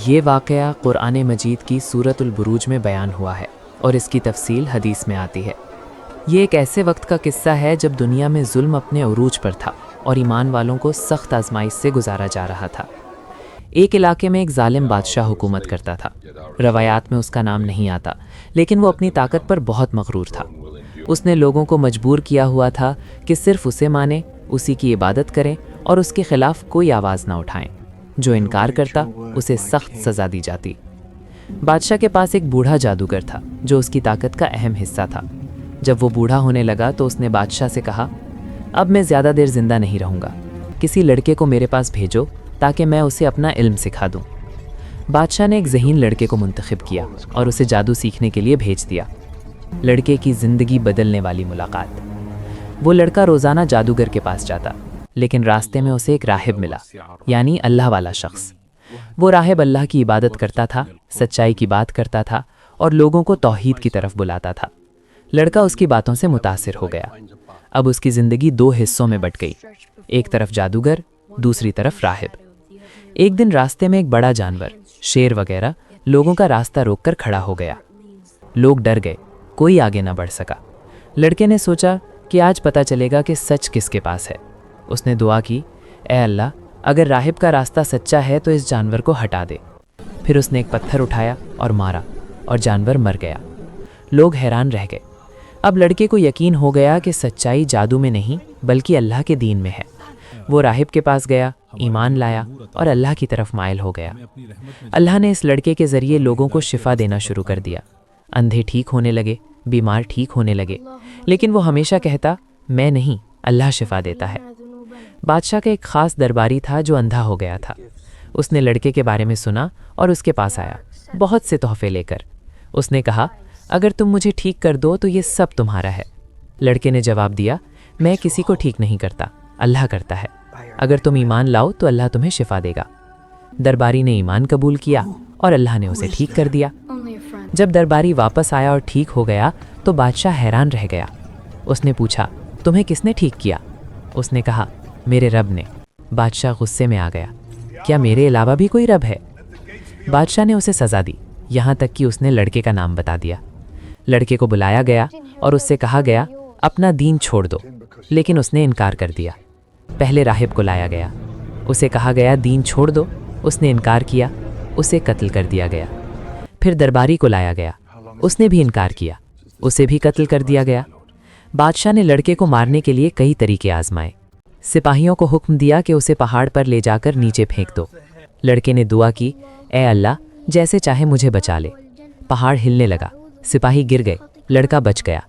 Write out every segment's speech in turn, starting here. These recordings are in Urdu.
یہ واقعہ قرآن مجید کی سورۃ البروج میں بیان ہوا ہے اور اس کی تفصیل حدیث میں آتی ہے۔ یہ ایک ایسے وقت کا قصہ ہے جب دنیا میں ظلم اپنے عروج پر تھا اور ایمان والوں کو سخت آزمائش سے گزارا جا رہا تھا۔ ایک علاقے میں ایک ظالم بادشاہ حکومت کرتا تھا۔ روایات میں اس کا نام نہیں آتا، لیکن وہ اپنی طاقت پر بہت مغرور تھا۔ اس نے لوگوں کو مجبور کیا ہوا تھا کہ صرف اسے مانیں، اسی کی عبادت کریں اور اس کے خلاف کوئی آواز نہ اٹھائیں۔ جو انکار کرتا اسے سخت سزا دی جاتی۔ بادشاہ کے پاس ایک بوڑھا جادوگر تھا جو اس کی طاقت کا اہم حصہ تھا۔ جب وہ بوڑھا ہونے لگا تو اس نے بادشاہ سے کہا، اب میں زیادہ دیر زندہ نہیں رہوں گا، کسی لڑکے کو میرے پاس بھیجو تاکہ میں اسے اپنا علم سکھا دوں۔ بادشاہ نے ایک ذہین لڑکے کو منتخب کیا اور اسے جادو سیکھنے کے لیے بھیج دیا۔ لڑکے کی زندگی بدلنے والی ملاقات۔ وہ لڑکا روزانہ جادوگر کے پاس جاتا، لیکن راستے میں اسے ایک راہب ملا، یعنی اللہ والا شخص۔ وہ راہب اللہ کی عبادت کرتا تھا، سچائی کی بات کرتا تھا اور لوگوں کو توحید کی طرف بلاتا تھا۔ لڑکا اس کی باتوں سے متاثر ہو گیا۔ اب اس کی زندگی دو حصوں میں بٹ گئی، ایک طرف جادوگر، دوسری طرف راہب۔ ایک دن راستے میں ایک بڑا جانور، شیر وغیرہ، لوگوں کا راستہ روک کر کھڑا ہو گیا۔ لوگ ڈر گئے، کوئی آگے نہ بڑھ سکا۔ لڑکے نے سوچا کہ آج پتہ چلے گا کہ سچ کس کے پاس ہے۔ اس نے دعا کی، اے اللہ، اگر راہب کا راستہ سچا ہے تو اس جانور کو ہٹا دے۔ پھر اس نے ایک پتھر اٹھایا اور مارا اور جانور مر گیا۔ لوگ حیران رہ گئے۔ اب لڑکے کو یقین ہو گیا کہ سچائی جادو میں نہیں بلکہ اللہ کے دین میں ہے۔ وہ راہب کے پاس گیا، ایمان لایا اور اللہ کی طرف مائل ہو گیا۔ اللہ نے اس لڑکے کے ذریعے لوگوں کو شفا دینا شروع کر دیا۔ اندھے ٹھیک ہونے لگے، بیمار ٹھیک ہونے لگے، لیکن وہ ہمیشہ کہتا، میں نہیں، اللہ شفا دیتا ہے۔ بادشاہ کا ایک خاص درباری تھا جو اندھا ہو گیا تھا۔ اس نے لڑکے کے بارے میں سنا اور اس کے پاس آیا، بہت سے تحفے لے کر۔ اس نے کہا، اگر تم مجھے ٹھیک کر دو تو یہ سب تمہارا ہے۔ لڑکے نے جواب دیا، میں کسی کو ٹھیک نہیں کرتا، اللہ کرتا ہے۔ اگر تم ایمان لاؤ تو اللہ تمہیں شفا دے گا۔ درباری نے ایمان قبول کیا اور اللہ نے اسے ٹھیک کر دیا۔ جب درباری واپس آیا اور ٹھیک ہو گیا تو بادشاہ حیران رہ گیا۔ اس نے پوچھا، تمہیں کس نے ٹھیک کیا؟ اس نے کہا، میرے رب نے۔ بادشاہ غصے میں آ گیا، کیا میرے علاوہ بھی کوئی رب ہے؟ بادشاہ نے اسے سزا دی، یہاں تک کہ اس نے لڑکے کا نام بتا دیا۔ لڑکے کو بلایا گیا اور اس سے کہا گیا، اپنا دین چھوڑ دو، لیکن اس نے انکار کر دیا۔ پہلے راہب کو لایا گیا، اسے کہا گیا دین چھوڑ دو، اس نے انکار کیا، اسے قتل کر دیا گیا۔ پھر درباری کو لایا گیا، اس نے بھی انکار کیا، اسے بھی قتل کر دیا گیا۔ بادشاہ نے لڑکے کو مارنے کے لیے کئی طریقے آزمائے۔ سپاہیوں کو حکم دیا کہ اسے پہاڑ پر لے جا کر نیچے پھینک دو۔ لڑکے نے دعا کی، اے اللہ، جیسے چاہے مجھے بچا لے۔ پہاڑ ہلنے لگا، سپاہی گر گئے، لڑکا بچ گیا۔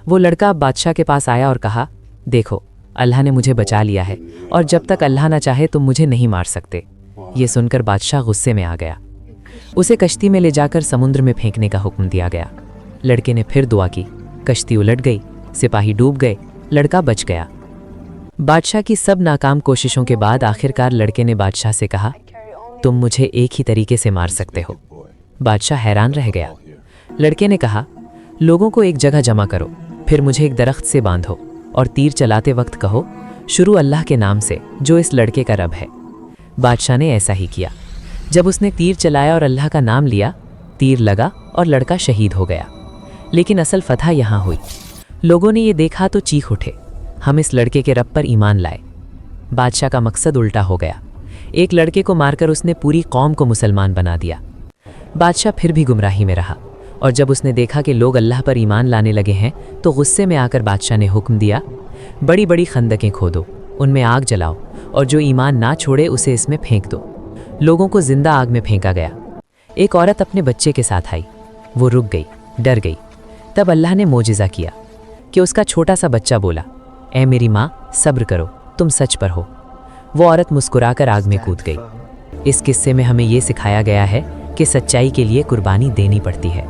وہ لڑکا بادشاہ کے پاس آیا اور کہا، دیکھو، اللہ نے مجھے بچا لیا ہے اور جب تک اللہ نہ چاہے تم مجھے نہیں مار سکتے۔ یہ سن کر بادشاہ غصے میں آ گیا۔ اسے کشتی میں لے جا کر سمندر میں پھینکنے کا حکم دیا گیا۔ لڑکے نے پھر دعا کی، کشتی الٹ گئی، سپاہی ڈوب گئے، لڑکا بچ گیا۔ بادشاہ کی سب ناکام کوششوں کے بعد آخرکار لڑکے نے بادشاہ سے کہا، تم مجھے ایک ہی طریقے سے مار سکتے ہو۔ بادشاہ حیران رہ گیا۔ لڑکے نے کہا، لوگوں کو ایک جگہ جمع کرو، پھر مجھے ایک درخت سے باندھو اور تیر چلاتے وقت کہو، شروع اللہ کے نام سے جو اس لڑکے کا رب ہے۔ بادشاہ نے ایسا ہی کیا۔ جب اس نے تیر چلایا اور اللہ کا نام لیا، تیر لگا اور لڑکا شہید ہو گیا۔ لیکن اصل فتح یہاں ہوئی۔ لوگوں نے یہ دیکھا تو چیخ اٹھے، ہم اس لڑکے کے رب پر ایمان لائے۔ بادشاہ کا مقصد الٹا ہو گیا۔ ایک لڑکے کو مار کر اس نے پوری قوم کو مسلمان بنا دیا۔ بادشاہ پھر بھی گمراہی میں رہا، اور جب اس نے دیکھا کہ لوگ اللہ پر ایمان لانے لگے ہیں تو غصے میں آ کر بادشاہ نے حکم دیا، بڑی بڑی خندقیں کھودو، ان میں آگ جلاؤ اور جو ایمان نہ چھوڑے اسے اس میں پھینک دو۔ لوگوں کو زندہ آگ میں پھینکا گیا۔ ایک عورت اپنے بچے کے ساتھ آئی، وہ رک گئی، ڈر گئی۔ تب اللہ نے معجزہ کیا کہ اس کا چھوٹا سا بچہ بولا، اے میری ماں، صبر کرو، تم سچ پر ہو۔ وہ عورت مسکرا کر آگ میں کود گئی۔ اس قصے میں ہمیں یہ سکھایا گیا ہے کہ سچائی کے لیے قربانی دینی پڑتی ہے۔